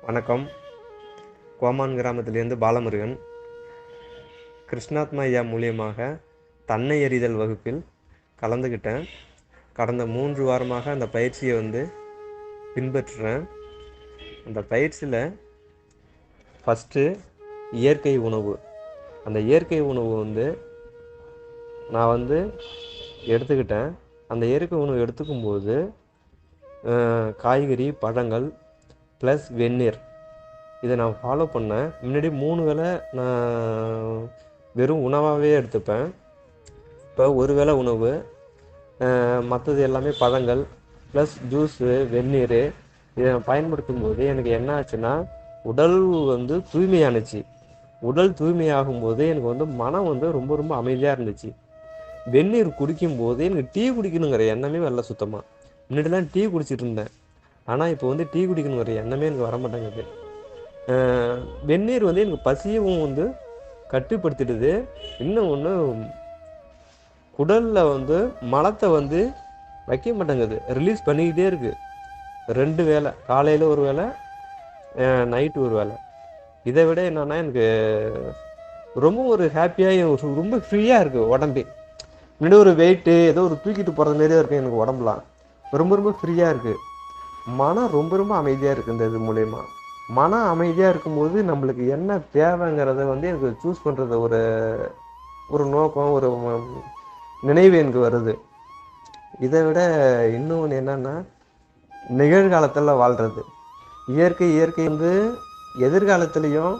வணக்கம். கோமான் கிராமத்திலேருந்து பாலமுருகன். கிருஷ்ணாத்மா ஐயா மூலியமாக தன்னை எறிதல் வகுப்பில் கலந்துக்கிட்டேன். கடந்த 3 வாரமாக அந்த பயிற்சியை பின்பற்றுறேன். அந்த பயிற்சியில் ஃபஸ்ட்டு இயற்கை உணவு. அந்த இயற்கை உணவு நான் எடுத்துக்கிட்டேன். அந்த இயற்கை உணவு எடுத்துக்கும்போது காய்கறி, பழங்கள் ப்ளஸ் வெந்நீர் இதை நான் ஃபாலோ பண்ணேன். முன்னாடி 3 வேளை நான் வெறும் உணவாகவே எடுத்துப்பேன். இப்போ ஒரு வேளை உணவு, மற்றது எல்லாமே பழங்கள் ப்ளஸ் ஜூஸு, வெந்நீர் இதை பயன்படுத்தும் போது எனக்கு என்ன ஆச்சுன்னா, உடல் தூய்மையானுச்சு. உடல் தூய்மையாகும்போது எனக்கு மனம் ரொம்ப ரொம்ப அமைதியாக இருந்துச்சு. வெந்நீர் குடிக்கும்போது எனக்கு டீ குடிக்கணுங்கிற எண்ணமே வரல சுத்தமாக. முன்னாடிலாம் டீ குடிச்சிட்டு இருந்தேன். ஆனால் இப்போ டீ குடிக்கணுங்கிற எண்ணமே எனக்கு வர மாட்டேங்குது. வெந்நீர் எனக்கு பசியவும் கட்டுப்படுத்திடுது. இன்னும் ஒன்று, குடலில் மலத்தை வைக்க மாட்டேங்குது, ரிலீஸ் பண்ணிக்கிட்டே இருக்குது. 2 வேளை, காலையில் ஒரு வேளை, நைட்டு ஒரு வேளை. இதை விட என்னன்னா, எனக்கு ரொம்ப ஒரு ஹாப்பியாக ரொம்ப ஃப்ரீயாக இருக்குது உடம்பே. முன்னாடி ஒரு வெயிட்டு ஏதோ ஒரு தூக்கிட்டு போகிறது மாரியே இருக்குது எனக்கு உடம்புலாம். ரொம்ப ரொம்ப ஃப்ரீயாக இருக்குது. மனம் ரொம்ப ரொம்ப அமைதியாக இருக்குது. இந்த இது மூலயமா மனம் அமைதியாக இருக்கும்போது நம்மளுக்கு என்ன தேவைங்கிறத எனக்கு சூஸ் பண்ணுறது ஒரு நோக்கம், ஒரு நினைவு எனக்கு வருது. இதை விட இன்னொன்று என்னன்னா, நிகழ்காலத்தில் வாழ்கிறது. இயற்கை எதிர்காலத்துலேயும்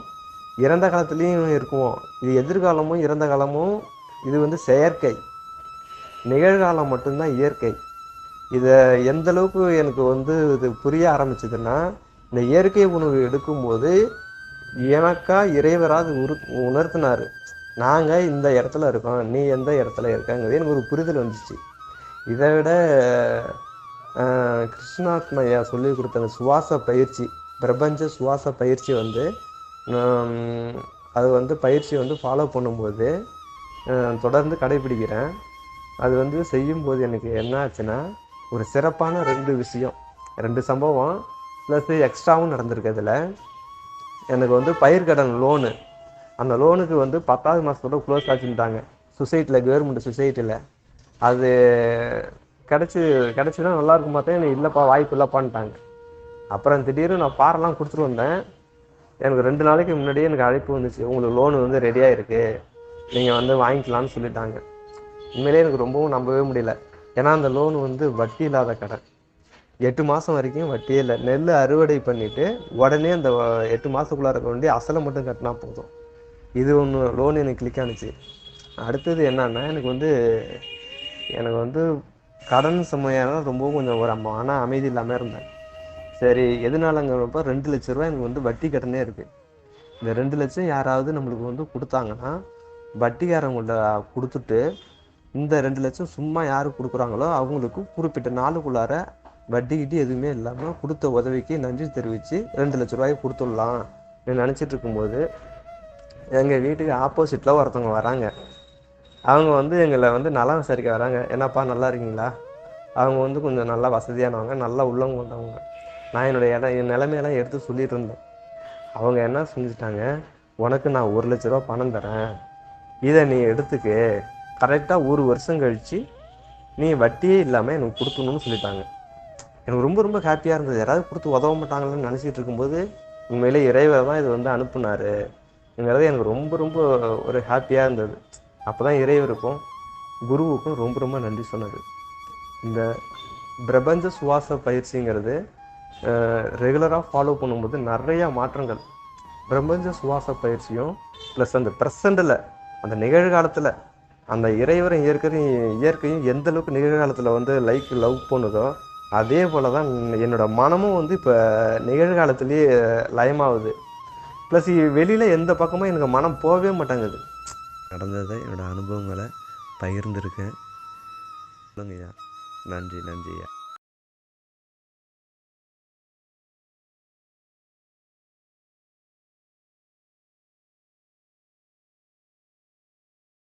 இறந்த காலத்துலேயும் இருக்குவோம். இது எதிர்காலமும் இறந்த காலமும் இது செயற்கை. நிகழ்காலம் மட்டும்தான் இயற்கை. இதை எந்த அளவுக்கு எனக்கு இது புரிய ஆரம்பிச்சதுன்னா, இந்த இயற்கை உணவு எடுக்கும்போது எனக்கா இறைவராது உணர்த்தினார். நாங்கள் இந்த இடத்துல இருக்கோம், நீ எந்த இடத்துல இருக்கங்கிறது எனக்கு ஒரு புரிதல் வந்துச்சு. இதை விட கிருஷ்ணாத்மா ஐயா சொல்லி கொடுத்த அந்த சுவாச பயிற்சி, பிரபஞ்ச சுவாச பயிற்சி அது பயிற்சி ஃபாலோ பண்ணும்போது தொடர்ந்து கடைபிடிக்கிறேன். அது செய்யும்போது எனக்கு என்ன ஆச்சுன்னா, ஒரு சிறப்பான 2 சம்பவம் ப்ளஸ் எக்ஸ்ட்ராவும் நடந்திருக்கு. அதில் எனக்கு பயிர்க்கடன் லோனு, அந்த லோனுக்கு 10வது மாதத்தோட க்ளோஸ் ஆச்சுட்டாங்க சொசைட்டியில், கவர்மெண்ட் சொசைட்டியில். அது கிடச்சினா நல்லாயிருக்கும் பார்த்தேன். எனக்கு இல்லைப்பா, வாய்ப்பு இல்லைப்பான்ட்டாங்க. அப்புறம் திடீர்னு நான் பாரெல்லாம் கொடுத்துட்டு வந்தேன். எனக்கு 2 நாளைக்கு முன்னாடியே எனக்கு அழைப்பு வந்துச்சு, உங்களுக்கு லோனு ரெடியாக இருக்குது, நீங்கள் வாங்கிக்கலான்னு சொல்லிட்டாங்க. உண்மையிலே எனக்கு ரொம்பவும் நம்பவே முடியல. ஏன்னா அந்த லோன் வட்டி இல்லாத கடன். 8 மாதம் வரைக்கும் வட்டியே இல்லை. நெல் அறுவடை பண்ணிவிட்டு உடனே அந்த 8 மாதத்துக்குள்ளார இருக்க வேண்டிய அசலை மட்டும் கட்டினா போதும். இது ஒன்று லோன் எனக்கு கிளிக் ஆனிச்சு. அடுத்தது என்னன்னா, எனக்கு கடன் சுமையான ரொம்பவும் கொஞ்சம் ஒரு மன அமைதி இல்லாமல் இருந்தேன். சரி, எதனாலங்கிறப்ப 2 லட்ச ரூபா எனக்கு வட்டி கடனே இருக்குது. இந்த 2 லட்சம் யாராவது நம்மளுக்கு கொடுத்தாங்கன்னா, வட்டிக்காரங்கள்ட்ட கொடுத்துட்டு இந்த 2 லட்சம் சும்மா யார் கொடுக்குறாங்களோ அவங்களுக்கு குறிப்பிட்ட நாளுக்குள்ளார வட்டிக்கிட்டு எதுவுமே இல்லாமல் கொடுத்த உதவிக்கு நன்றி தெரிவித்து 2 லட்ச ரூபாயை கொடுத்துடலாம் நினச்சிட்டு இருக்கும்போது, எங்கள் வீட்டுக்கு ஆப்போசிட்டில் ஒருத்தவங்க வராங்க. அவங்க எங்களை நலம் விசாரிக்க வராங்க. என்னப்பா நல்லா இருக்கீங்களா? அவங்க கொஞ்சம் நல்லா வசதியானவங்க, நல்லா உள்ளவங்க கொண்டவங்க. நான் என் நிலைமையெல்லாம் எடுத்து சொல்லிட்டு இருந்தேன். அவங்க என்ன செஞ்சுட்டாங்க, உனக்கு நான் 1 லட்ச ரூபா பணம் தரேன், இதை நீ எடுத்துக்கு, கரெக்டாக 1 வருஷம் கழித்து நீ வட்டியே இல்லாமல் எனக்கு கொடுத்துணுன்னு சொல்லிட்டாங்க. எனக்கு ரொம்ப ரொம்ப ஹாப்பியாக இருந்தது. யாராவது கொடுத்து உதவ மாட்டாங்களான்னு நினச்சிட்டு இருக்கும்போது உண்மையிலே இறைவர் தான் இது அனுப்புனாருங்கிறது எனக்கு ரொம்ப ரொம்ப ஒரு ஹாப்பியாக இருந்தது. அப்போ தான் இறைவருக்கும் குருவுக்கும் ரொம்ப ரொம்ப நன்றி சொன்னது. இந்த பிரபஞ்ச சுவாச பயிற்சிங்கிறது ரெகுலராக ஃபாலோ பண்ணும்போது நிறையா மாற்றங்கள். பிரபஞ்ச சுவாச பயிற்சியும் ப்ளஸ் அந்த ப்ரெசண்டில், அந்த நிகழ்காலத்தில் அந்த இறைவரும் இயற்கையும் எந்த அளவுக்கு நிகழ்காலத்தில் லவ் பண்ணுதோ அதே போல் தான் என்னோட மனமும் இப்போ நிகழ்காலத்துலேயே லயமாகுது. ப்ளஸ் வெளியில் எந்த பக்கமும் எனக்கு மனம் போகவே மாட்டேங்குது. நடந்ததை என்னோடய அனுபவங்களை பகிர்ந்துருக்கேன். சொல்லுங்கய்யா. நன்றி ஐயா.